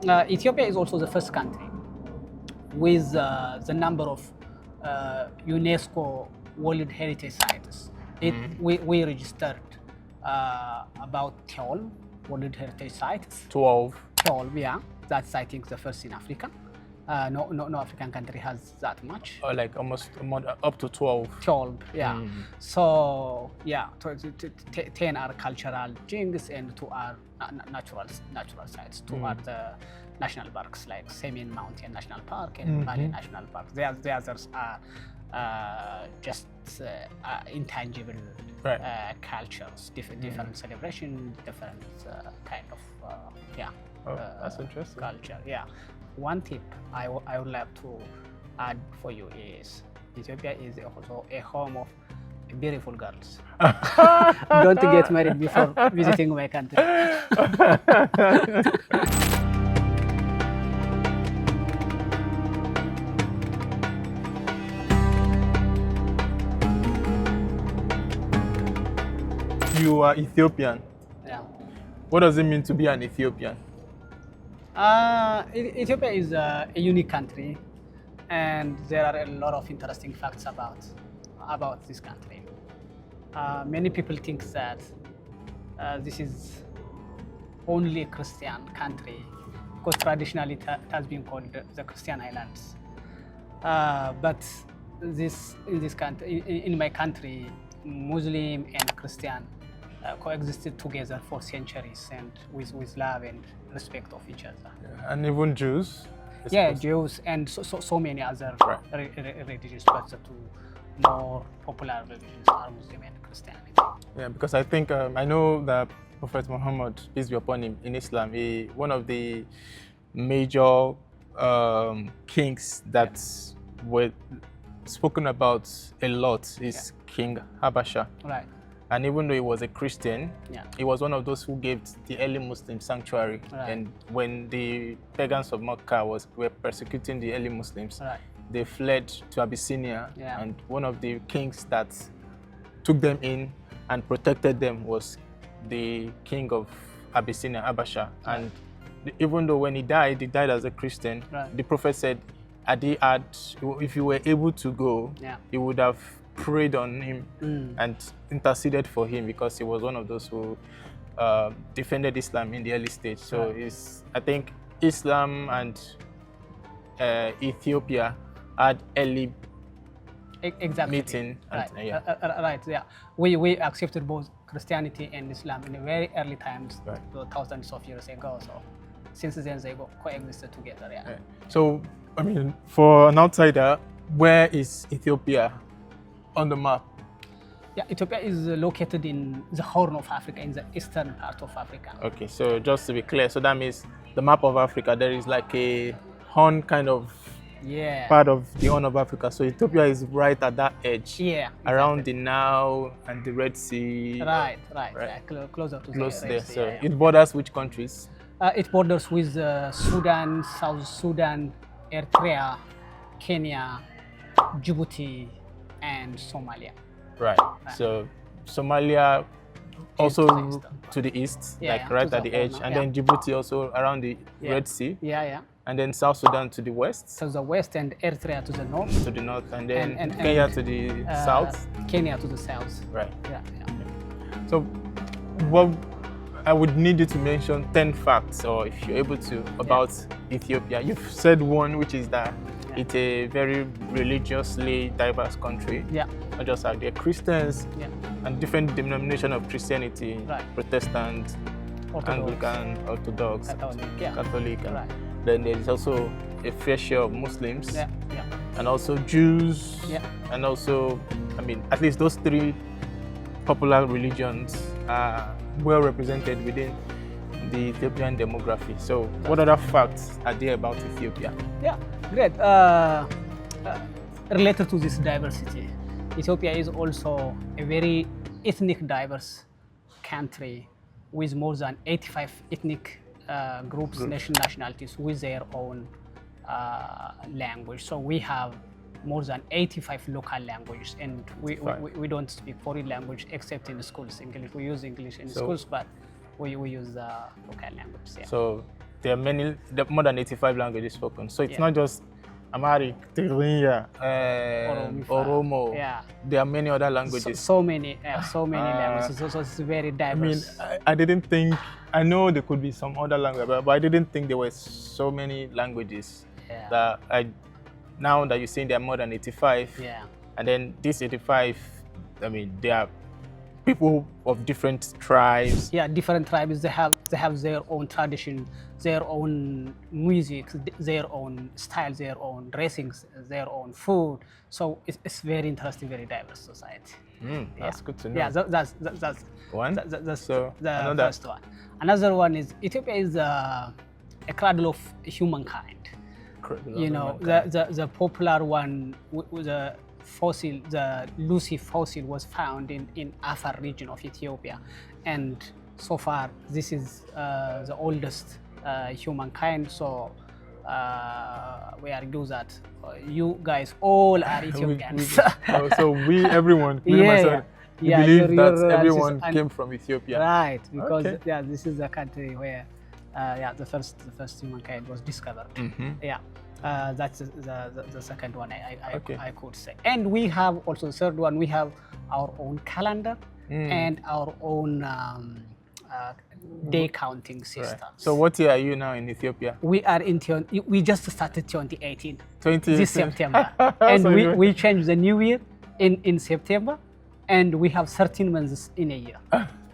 Ethiopia is also the first country with the number of UNESCO World Heritage Sites. We registered about 12 World Heritage Sites. 12. 12, yeah. That's, I think, the first in Africa. No African country has that much. Or like almost up to 12. 12, yeah. So, yeah, 10 are cultural things and 2 are natural sites. 2 are the national parks like Semin Mountain National Park and Bali National Park. The others are just intangible cultures, different celebration, different kind of that's interesting. Culture. Yeah. One tip I would like to add for you is Ethiopia is also a home of beautiful girls. Don't get married before visiting my country. You are Ethiopian. Yeah. What does it mean to be an Ethiopian? Ethiopia is a unique country, and there are a lot of interesting facts about this country. Many people think that this is only a Christian country because traditionally it has been called the Christian Islands. But in this country, in my country, Muslim and Christian coexisted together for centuries and with love and respect of each other. Yeah. And even Jews? Yeah, Jews and so many other religions, but the two more popular religions are Muslim and Christianity. Yeah, because I think, I know that Prophet Muhammad, peace be upon him, in Islam, one of the major kings that were spoken about a lot is King Habasha. Right. And even though he was a Christian, he was one of those who gave the early Muslims sanctuary. Right. And when the pagans of Mecca were persecuting the early Muslims, they fled to Abyssinia. And one of the kings that took them in and protected them was the king of Abyssinia, Habasha. And even though when he died as a Christian, the prophet said, if you were able to go, he would have prayed on him and interceded for him, because he was one of those who defended Islam in the early stage. So I think Islam and Ethiopia had early meeting. We accepted both Christianity and Islam in very early times, thousands of years ago. So since then they coexisted together. So, I mean, for an outsider, where is Ethiopia on the map? Yeah, Ethiopia is located in the Horn of Africa, in the eastern part of Africa. Okay, so just to be clear, so that means the map of Africa, there is like a horn kind of part of the Horn of Africa. So Ethiopia is right at that edge, around the Nile and the Red Sea. Right. Closer to the Red there. Sea. So it borders which countries? It borders with Sudan, South Sudan, Eritrea, Kenya, Djibouti, and Somalia. Right. So Somalia also to the east, right at the edge, and then Djibouti also around the Red Sea. And then South Sudan to the west. To the west, and Eritrea to the north. To the north, and then Kenya to the south. Kenya to the south. Right. So, what I would need you to mention 10 facts, or if you're able to, about Ethiopia. You've said one, which is that it's a very religiously diverse country. Not just like they're Christians and different denomination of Christianity, Protestant, Anglican, Orthodox, Catholic. Then there is also a fair share of Muslims, and also Jews, and also, I mean, at least those 3 popular religions are well represented within the Ethiopian demography. So, what other facts are there about Ethiopia? Yeah, great. Related to this diversity, Ethiopia is also a very ethnic diverse country with more than 85 ethnic groups, nationalities with their own language. So we have more than 85 local languages, and we don't speak foreign language except in schools. English, we use English in schools, but we use the local language. So there are more than 85 languages spoken. So it's Yeah. not just Amharic, Tigrinya, Oromo. Yeah. There are many other languages. So many languages. So it's very diverse. I mean, I didn't think, I know there could be some other language, but I didn't think there were so many languages. Yeah. That now that you're saying there are more than 85. Yeah. And then these 85, I mean, they are people of different tribes. Yeah, different tribes. They have their own tradition, their own music, their own style, their own dressings, their own food. So it's very interesting, very diverse society. That's good to know. Yeah, that's one. That's so the first one. Another one is Ethiopia is a cradle of humankind. You know, the popular one, the fossil, the Lucy fossil was found in Afar region of Ethiopia, and so far this is the oldest humankind. So we argue that you guys all are Ethiopians. So we, everyone, myself, believe that everyone came from Ethiopia. Right, because this is the country where the first humankind was discovered. Yeah. That's the second one I could say. And we have also the third one, we have our own calendar and our own day counting system. Right. So what year are you now in Ethiopia? We are we just started 2018. 2018. This September. And we changed the new year in September, and we have 13 months in a year.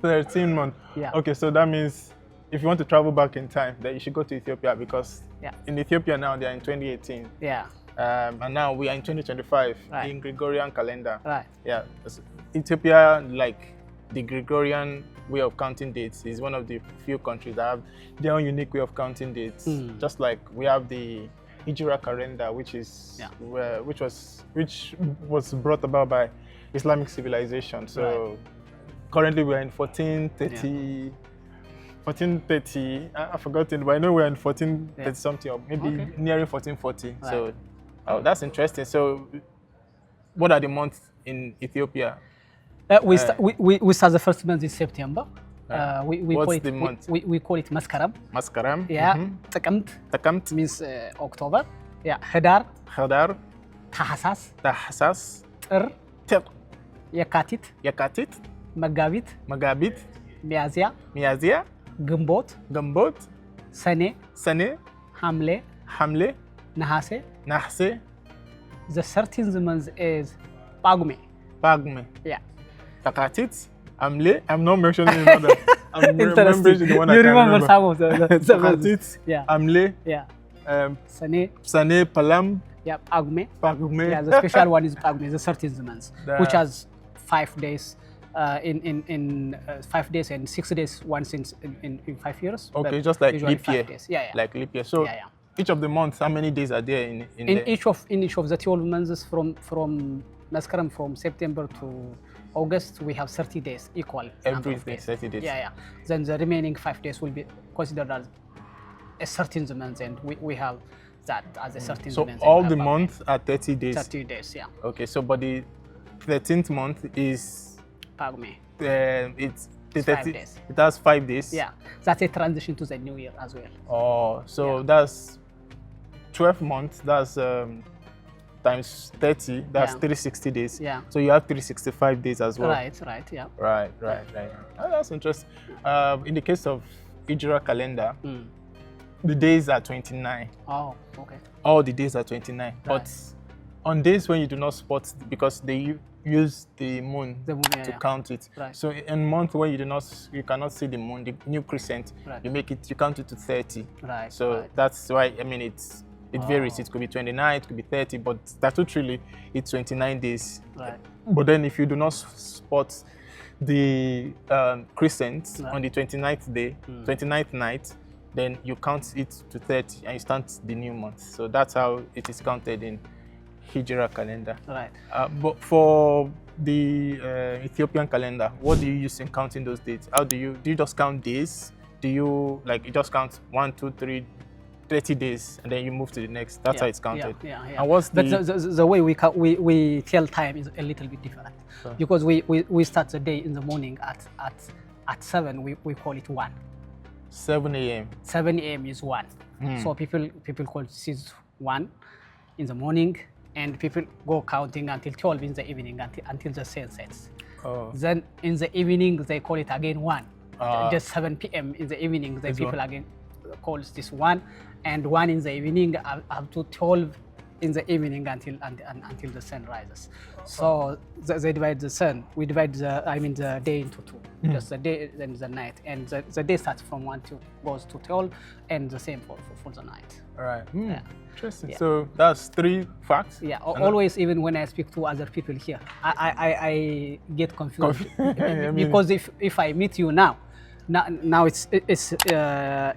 13 months. Yeah. Okay, so that means if you want to travel back in time, then you should go to Ethiopia, because in Ethiopia now they are in 2018. Yeah. And now we are in 2025 right. in Gregorian calendar. Right. Yeah. Ethiopia, like the Gregorian way of counting dates, is one of the few countries that have their own unique way of counting dates. Just like we have the Hijra calendar, which is which was brought about by Islamic civilization. So currently we are in 1430. 1430, I've forgotten, but I know we're in 1430 something, or maybe nearing 1440. Right. So, that's interesting. So, what are the months in Ethiopia? We start the first month in September. What's the month? We call it Maskaram. Maskaram. Yeah. Takamt means October. Yeah. Hadar. Tahasas. Tir. Yakatit. Magabit. Miazia. ግንቦት ሰኔ ሐምሌ ነሐሴ the 13th month is ጳጉሜ yeah የካቲት ሐምሌ I'm not mentioning another I'm remembering the one I can remember some of the የካቲት ሐምሌ ሰኔ ጳላም yeah ጳጉሜ yeah the special one is ጳጉሜ the 13th month which has 5 days in 5 days and 6 days once in 5 years. Okay, just like leap year. Yeah. Like leap year. So each of the months, how many days are there in each of the 12 months from Maskaram, from September to August, we have 30 days equal. Every day, 30 days. Yeah. Then the remaining 5 days will be considered as a 13th month, and we have that as a 13th month. So all the months are 30 days. 30 days, yeah. Okay, so but the 13th month is Pagme. It's 5 days. It has 5 days. Yeah, that's a transition to the new year as well. Oh, so that's 12 months. That's times 30. That's 360 days. Yeah. So you have 365 days as well. Right. Yeah. Right. Oh, that's interesting. In the case of Hijra calendar, the days are 29. Oh, okay. All the days are 29. Right. But on days when you do not spot, because they use the moon to count it. Right. So in month where you cannot see the moon, the new crescent, you count it to 30. Right. So that's why, I mean, it varies. It could be 29, it could be 30, but statutorily it's 29 days. Right. But then if you do not spot the crescent on the 29th day, 29th night, then you count it to 30 and you start the new month. So that's how it is counted in Hijra calendar. Right. But for the Ethiopian calendar, what do you use in counting those dates? How do you just count days? Do you you just count 1, 2, 3, 30 days and then you move to the next? That's how it's counted. Yeah. And what's the way we tell time is a little bit different. Sure. Because we start the day in the morning at 7. We call it 1. 7 a.m. 7 a.m. is 1. So people call this is 1 in the morning, and people go counting until 12 in the evening until the sun sets. Oh. Then in the evening they call it again 1. Just 7 p.m. in the evening the people again calls this 1, and 1 in the evening up to 12 in the evening until the sun rises. So they divide the sun. We divide the day into 2. Just the day and the night, and the day starts from 1 to goes to 12, and the same for the night. All right. Yeah. Interesting. Yeah. So that's 3 facts. Yeah. Always, even when I speak to other people here, I get confused because if I meet you now it's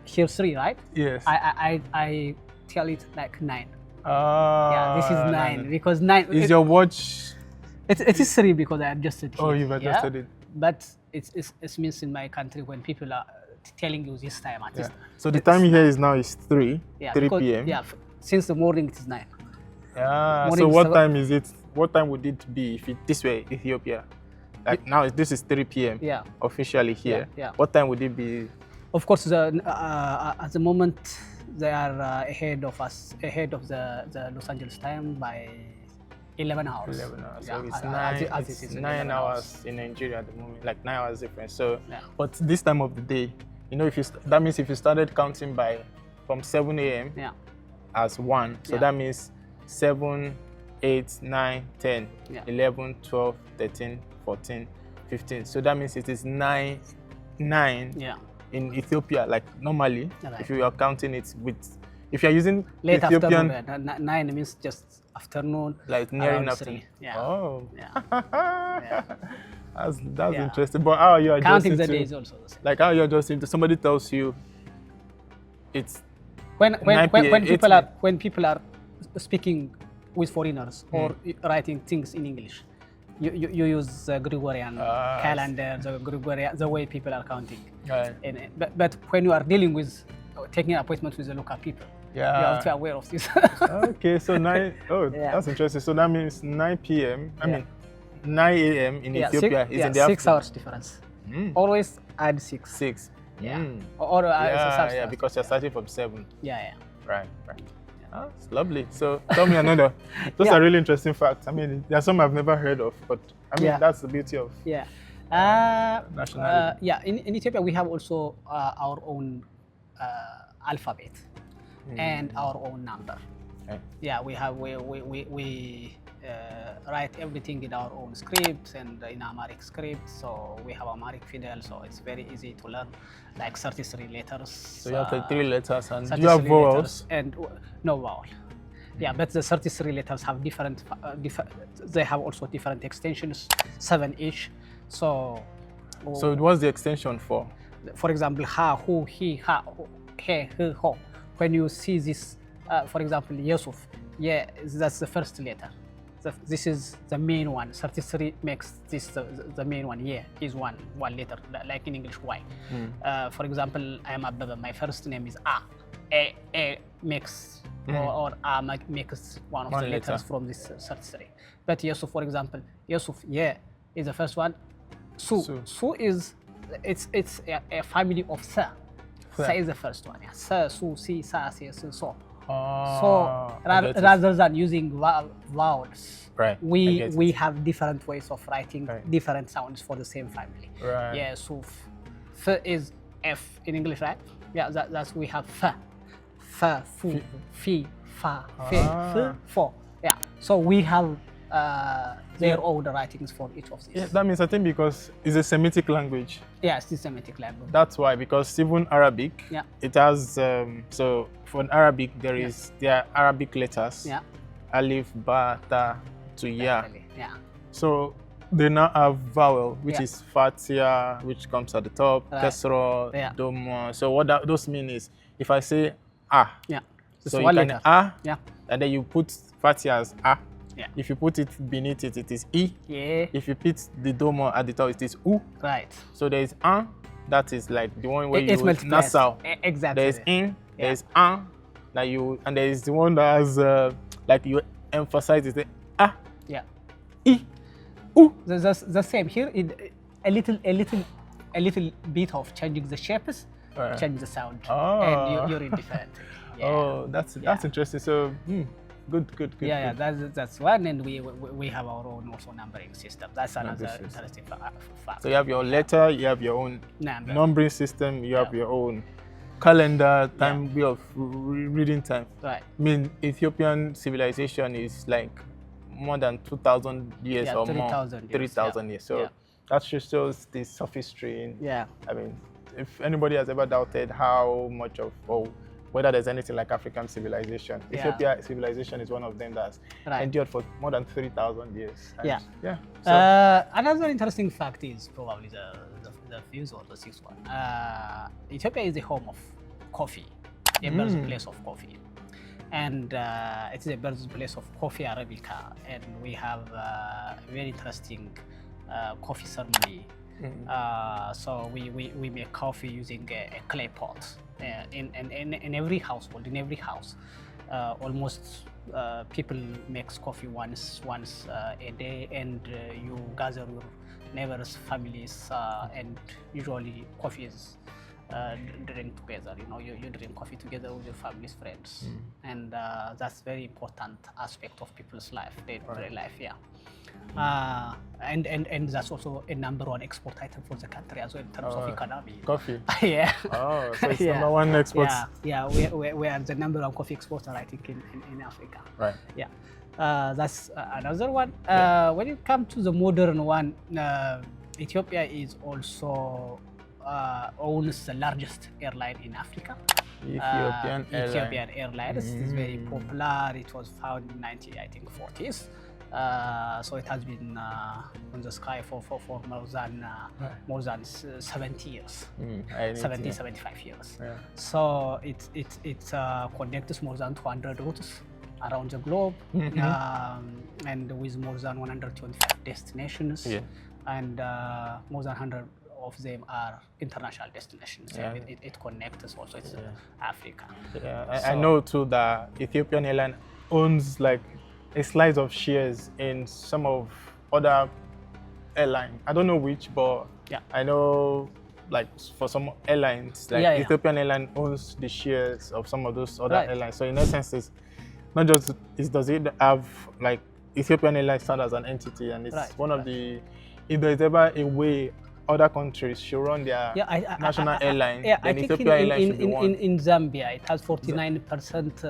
here 3, right? Yes. I tell it like 9. Yeah, this is 9 because 9 is your watch. It is 3 because I adjusted it. Oh, you've adjusted it. But it means in my country when people are telling you this time at this. So the time here is now 3 because, p.m. Yeah, since the morning it is 9. Yeah. So what time is it? What time would it be if this were Ethiopia? Like now, this is 3 p.m. Yeah. Officially here. Yeah. What time would it be? Of course, at the moment they are ahead of us, ahead of the Los Angeles time by 11 hours. 11 hours. Yeah. So it's 9 hours in Nigeria at the moment, like 9 hours difference. So, but this time of the day, if that means if you started counting from 7 a.m. as 1, so that means 7, 8, 9, 10, 11, 12, 13, 14, 15. So that means it is 9 in Ethiopia, like normally, if you are counting it if you are using late Ethiopian, afternoon, 9 means just afternoon, like nearing afternoon. 3. Yeah. Oh, yeah. That's interesting. But how are you adjusting counting the days also the same. Like how you adjusting? Somebody tells you it's when people are speaking with foreigners or writing things in English. You use the Gregorian calendar, the way people are counting. Right. But when you are dealing with taking an appointment with the local people, you have to be aware of this. Okay, so 9. Oh, that's interesting. So that means 9 p.m. I mean 9 a.m. in Ethiopia is in the 6 hours difference. Always add 6. 6. Yeah. Or because you're starting from 7. Yeah. Right. Oh, it's lovely. So tell me another. Those are really interesting facts. I mean, there are some I've never heard of, but I mean that's the beauty of nationality. In Ethiopia we have also our own alphabet and our own number. Okay. Yeah, we write everything in our own script and in Amharic script. So we have Amharic fidel, so it's very easy to learn, like 33 letters. So you have 33 letters, and do you have vowels? And no vowel. Yeah, but the 33 letters have different. They have also different extensions, 7 each. So what's the extension for? For example, ha, hu, he, ha, he, ho. When you see this, for example, Yusuf, that's the first letter. This is the main one. 33 makes this the main one. Is one letter, like in English, Y. For example, I am Ababa. My first name is A. A makes or A makes one of the letters from this 33. But Yusuf, for example, Yusuf, is the first one. Su is it's a family of Sa. Sa is the first one. Sa, Su, Si, Sa, Si, So. So rather than using vowels, we have different ways of writing different sounds for the same family. Right. Yeah. So F is F in English, right? Yeah. That's we have F, Fu, Fi, Fa, Fe, F, Fo. Yeah. So we have their own writings for each of these. Yeah, that means I think because it's a Semitic language. Yeah, it's a Semitic language. That's why, because even Arabic, it has so for Arabic there are Arabic letters. Yeah. Alif, Ba, Ta, to Ya. Yeah. So they now have vowel, which is Fatia, which comes at the top, Kesro, Dom. So what those mean is, if I say A, so you can A, and then you put Fatia as A. Yeah. If you put it beneath it, it is E. Yeah. If you put the domo at the top, it is U. Right. So there is An, that is like the one where you use nasal. Exactly. There is In, there is An, that you, and there is the one that has like you emphasize it. A. Yeah. E. U. The same here. A little bit of changing the shapes, change the sound, Oh. and you're indifferent. Yeah. Oh, that's interesting. So, good. Yeah, that's one, and we have our own also numbering system. That's another interesting fact. So you have your letter, you have your own numbering system, you have your own calendar, time way of reading time. Right. I mean, Ethiopian civilization is like more than 2,000 years or 3,000 years. So that just shows the sophistry. I mean, if anybody has ever doubted how much of whether there's anything like African civilization, Ethiopia civilization is one of them that's endured for more than 3,000 years. And So, another interesting fact is probably the fifth or the sixth one. Ethiopia is the home of coffee, a birthplace of coffee. And it's the birthplace of coffee Arabica, and we have a very interesting coffee ceremony. So we make coffee using a clay pot. In every household, in every house, almost people makes coffee once a day, and you gather your neighbors, families, and usually coffee is drink together. You know, you drink coffee together with your family's friends, and that's very important aspect of people's life, their life. And that's also a #1 export item for the country as well in terms of economy. Coffee. Oh, so it's #1 export. We are the #1 coffee exporter, I think, in Africa. Right. That's another one. When it comes to the modern one, Ethiopia is also owns the largest airline in Africa. Ethiopian Airlines is very popular. It was founded in 40s. So it has been on the sky for more than 70 years, 75 years. So it connects more than 200 routes around the globe, and with more than 125 destinations, and more than 100 of them are international destinations. It connects also Africa. I know too that Ethiopian Airlines owns like a slice of shares in some of other airlines. I don't know which, but I know like for some airlines, like Ethiopian Airlines owns the shares of some of those other airlines. So in essence, it's not just does it have like Ethiopian Airlines stand as an entity, and it's one of the, if there's ever a way other countries should run their national airline, then I think Ethiopia Airlines should be one. In Zambia, it has 49%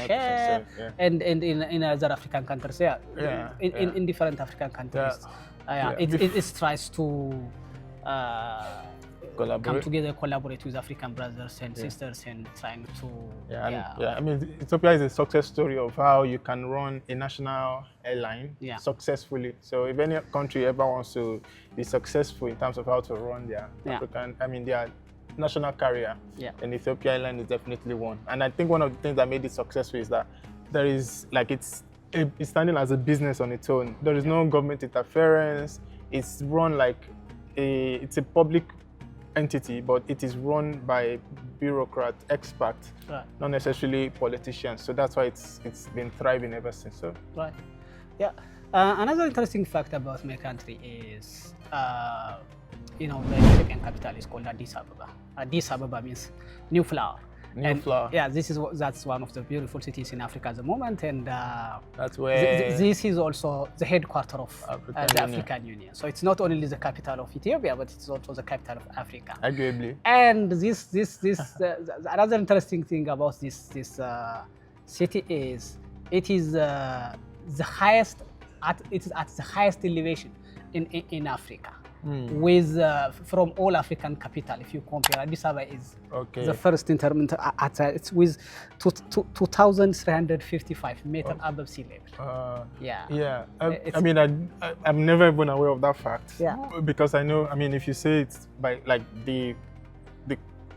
share, and in other African countries, in different African countries, it tries to come together, collaborate with African brothers and sisters, and trying to. I mean, Ethiopia is a success story of how you can run a national airline successfully. So if any country ever wants to be successful in terms of how to run their their national carrier, then Ethiopia Airlines is definitely one. And I think one of the things that made it successful is that there is like it's standing as a business on its own. There is no government interference. It's run like it's a public entity, but it is run by bureaucrats, experts, not necessarily politicians. So that's why it's been thriving ever since. So another interesting fact about my country is the Ethiopian capital is called Addis Ababa. Addis Ababa means new flower. Flower. Yeah, that's one of the beautiful cities in Africa at the moment, and that's where this is also the headquarters of the African Union. So it's not only the capital of Ethiopia, but it's also the capital of Africa. Arguably. And this another interesting thing about this city is it is the highest at the highest elevation in Africa. With from all African capital, if you compare, Addis Ababa is the first in terms it's with 2,355 meters above sea level. I mean, I'm never even aware of that fact. Because I know, I mean, if you say it's by like the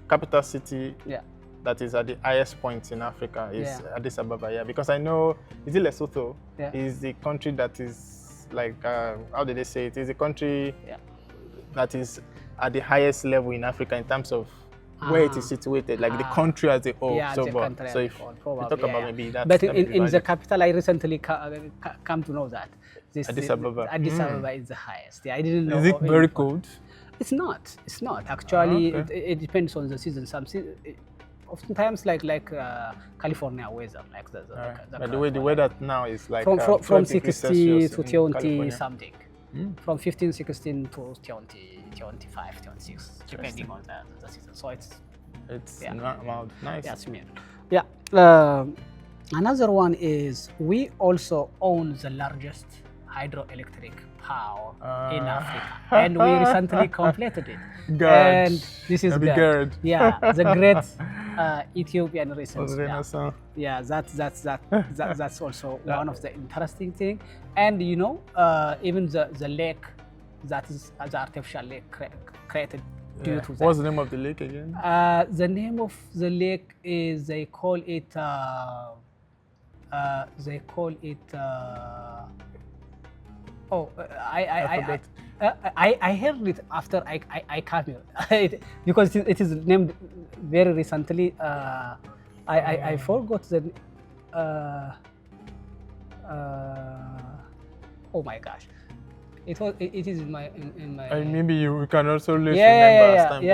capital city that is at the highest point in Africa is Addis Ababa. Because I know, is it Lesotho? Is the country that is like how did they say it? Is a country that is at the highest level in Africa in terms of where it is situated, like the country as a whole. So if you talk about maybe that. But in the capital, I recently come to know that Addis Ababa is the highest. I didn't know. Is it very cold? It's not. It's not. Actually, Okay. it depends on the season. Oftentimes, like California weather, like By the way, the weather now is like from 12 degrees 60 Celsius to in 20 California. something. Mm. From 15, 16 to 20, 25, 26, depending on the season. So It's yeah. not mild. Nice. That's me. Yeah. Another one is we also own the largest hydroelectric power in Africa, and we recently completed it. God. And this is Maybe good. God. Yeah, the great Ethiopian Renaissance. yeah, that's also one of the interesting thing. And even the lake, that is the artificial lake created due to that. What's the name of the lake again? The name of the lake is they call it I heard it after I came here because it is named very recently. I forgot the. Oh my gosh, it is in my. Maybe you can also remember Yeah, time.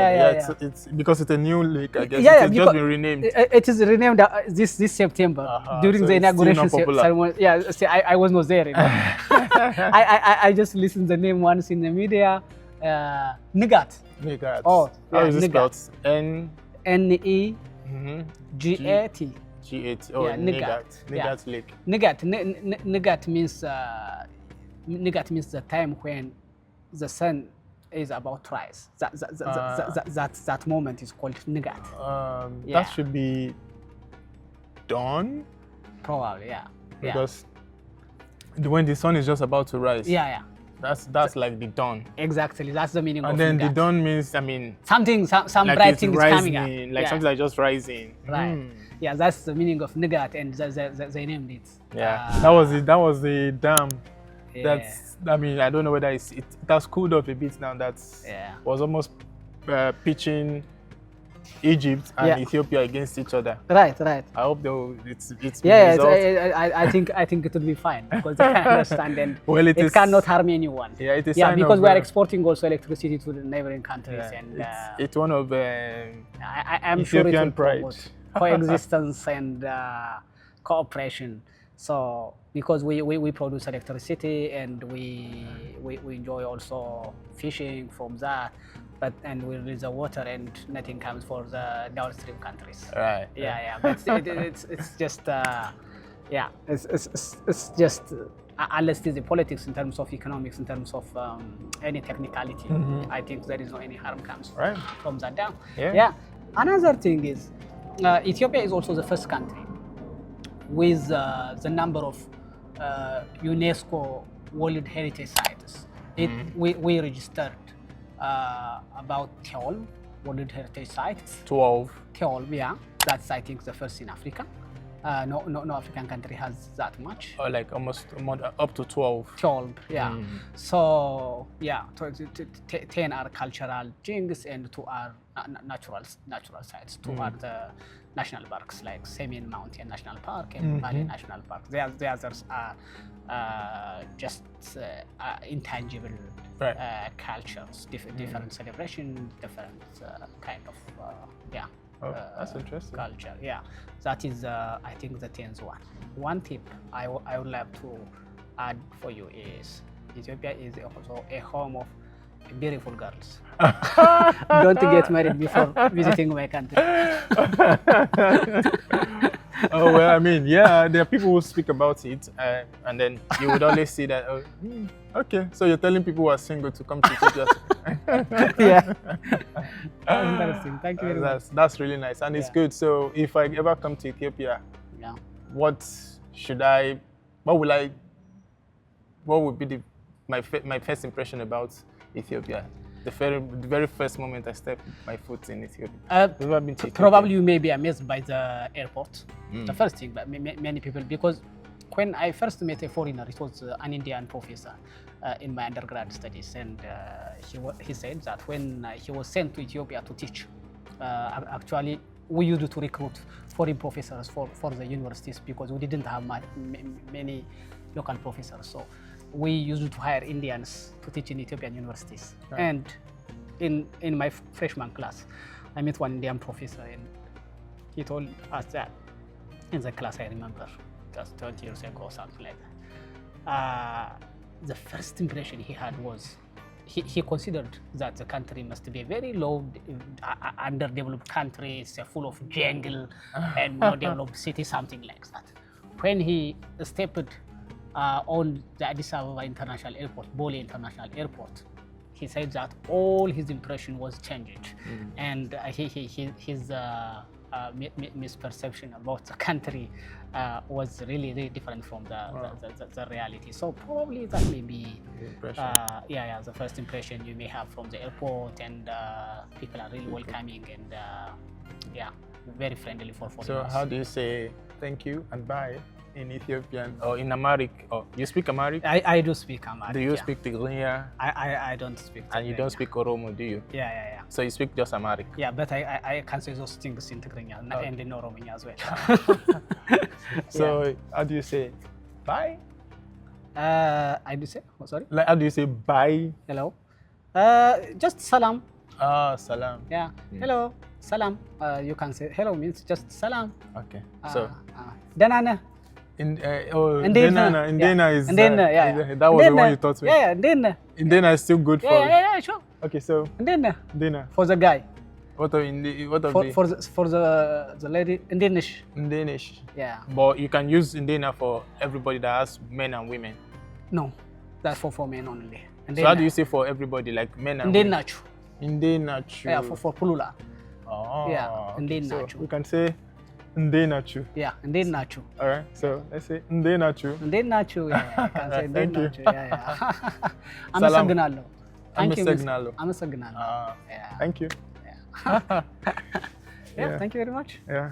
It's because it's a new lake, I guess. Yeah, it's just been renamed. It is renamed this September during so the it's still inauguration not popular. ceremony. Yeah, see, I was not there. I just listened the name once in the media. Nigat. Nigat. Oh, how yeah, is it Nigat. spelled? Negat. G8. Oh, Yeah, Nigat. Yeah. Nigat Lake. Nigat means the time when the sun is about to rise. That moment is called Nigat. That should be dawn. Probably, yeah. Because when the sun is just about to rise. Yeah. That's like the dawn. Exactly, that's the meaning of And then Nigat. the dawn means, some like bright thing is coming up. Like something like just rising. Right. Yeah, that's the meaning of Nigat, and they named it. Yeah, that was the dam. Yeah. I don't know whether it has cooled off a bit now. Was almost pitching Egypt and Ethiopia against each other. Right. I hope it's I think it will be fine because they can understand and it cannot harm anyone. Yeah, it is. Yeah, because we are exporting also electricity to the neighboring countries, and it's one of I'm Ethiopian sure it will pride. promote coexistence and cooperation. So because we produce electricity and we enjoy also fishing from that, and we release the water and nothing comes for the downstream countries. Right. Yeah. But it's just it's just unless it is the politics in terms of economics, in terms of any technicality, I think there is no any harm comes from that down. Yeah. Another thing is Ethiopia is also the first country with the number of UNESCO World Heritage Sites. We registered about 12 World Heritage Sites. 12, yeah. That's, I think, the first in Africa. No African country has that much. Like almost up to 12. 12, yeah. So, yeah, 10 are cultural things and 2 are natural sites. 2 are the national parks like Semin Mountain National Park and Valley National Park. The others are just intangible cultures, different celebration, different kind of that's interesting. Culture. Yeah, that is I think the 10th one. One tip I would like to add for you is Ethiopia is also a home of beautiful girls. Don't get married before visiting my country. Oh, well, there are people who speak about it, and then you would always see that, okay, so you're telling people who are single to come to Ethiopia. Yeah. That's interesting. Thank you very much. That's really nice, and it's good. So if I ever come to Ethiopia, what would be my first impression about Ethiopia? The very first moment I stepped my foot in Ethiopia. Probably you may be amazed by the airport. The first thing, but many people, because when I first met a foreigner, it was an Indian professor in my undergrad studies, and he said that when he was sent to Ethiopia to teach, actually we used to recruit foreign professors for the universities because we didn't have many local professors. So we used to hire Indians to teach in Ethiopian universities. And in my freshman class, I met one Indian professor, and he told us that in the class, I remember, just 20 years ago or something like that. The first impression he had was he considered that the country must be a very low, underdeveloped country, it's full of jungle and no developed city, something like that. When he stepped on the Addis Ababa International Airport, Bole International Airport, he said that all his impression was changed, and his misperception about the country was really different from the reality. So probably that may be the first impression you may have from the airport, and people are really welcoming and very friendly for foreigners. So how do you say thank you and bye in Ethiopian or in Amharic? Or you speak Amharic? I do speak Amharic. Do you speak Tigrinya? I don't speak Tigrinya. And you don't speak Oromo, do you? Yeah. So you speak just Amharic? Yeah, but I can say those things in Tigrinya and in Orominya as well. So how do you say bye? I do say, sorry? Like, how do you say bye? Hello? Just salam. Salam. Yeah. Hello, salam. You can say hello means just salam. Okay. So Danana. Indena is that was the one you taught me. Yeah, Indena. Indena is still good for. Yeah, sure. Okay, so Indena for the guy. For the lady in Danish. In Danish. Yeah. But you can use Indena for everybody that has men and women. No, that's for men only. So how do you say for everybody, like men and women? Indenachu. Yeah, for Pulula. Oh. Yeah, okay. So we can say Ndenachu. Yeah, Ndenachu. All right. So let's say Ndenachu. Ndenachu. Yeah, I can say Ndenachu. Yeah. Salam. Thank you. Yeah. Thank you. Yeah. Thank you very much. Yeah.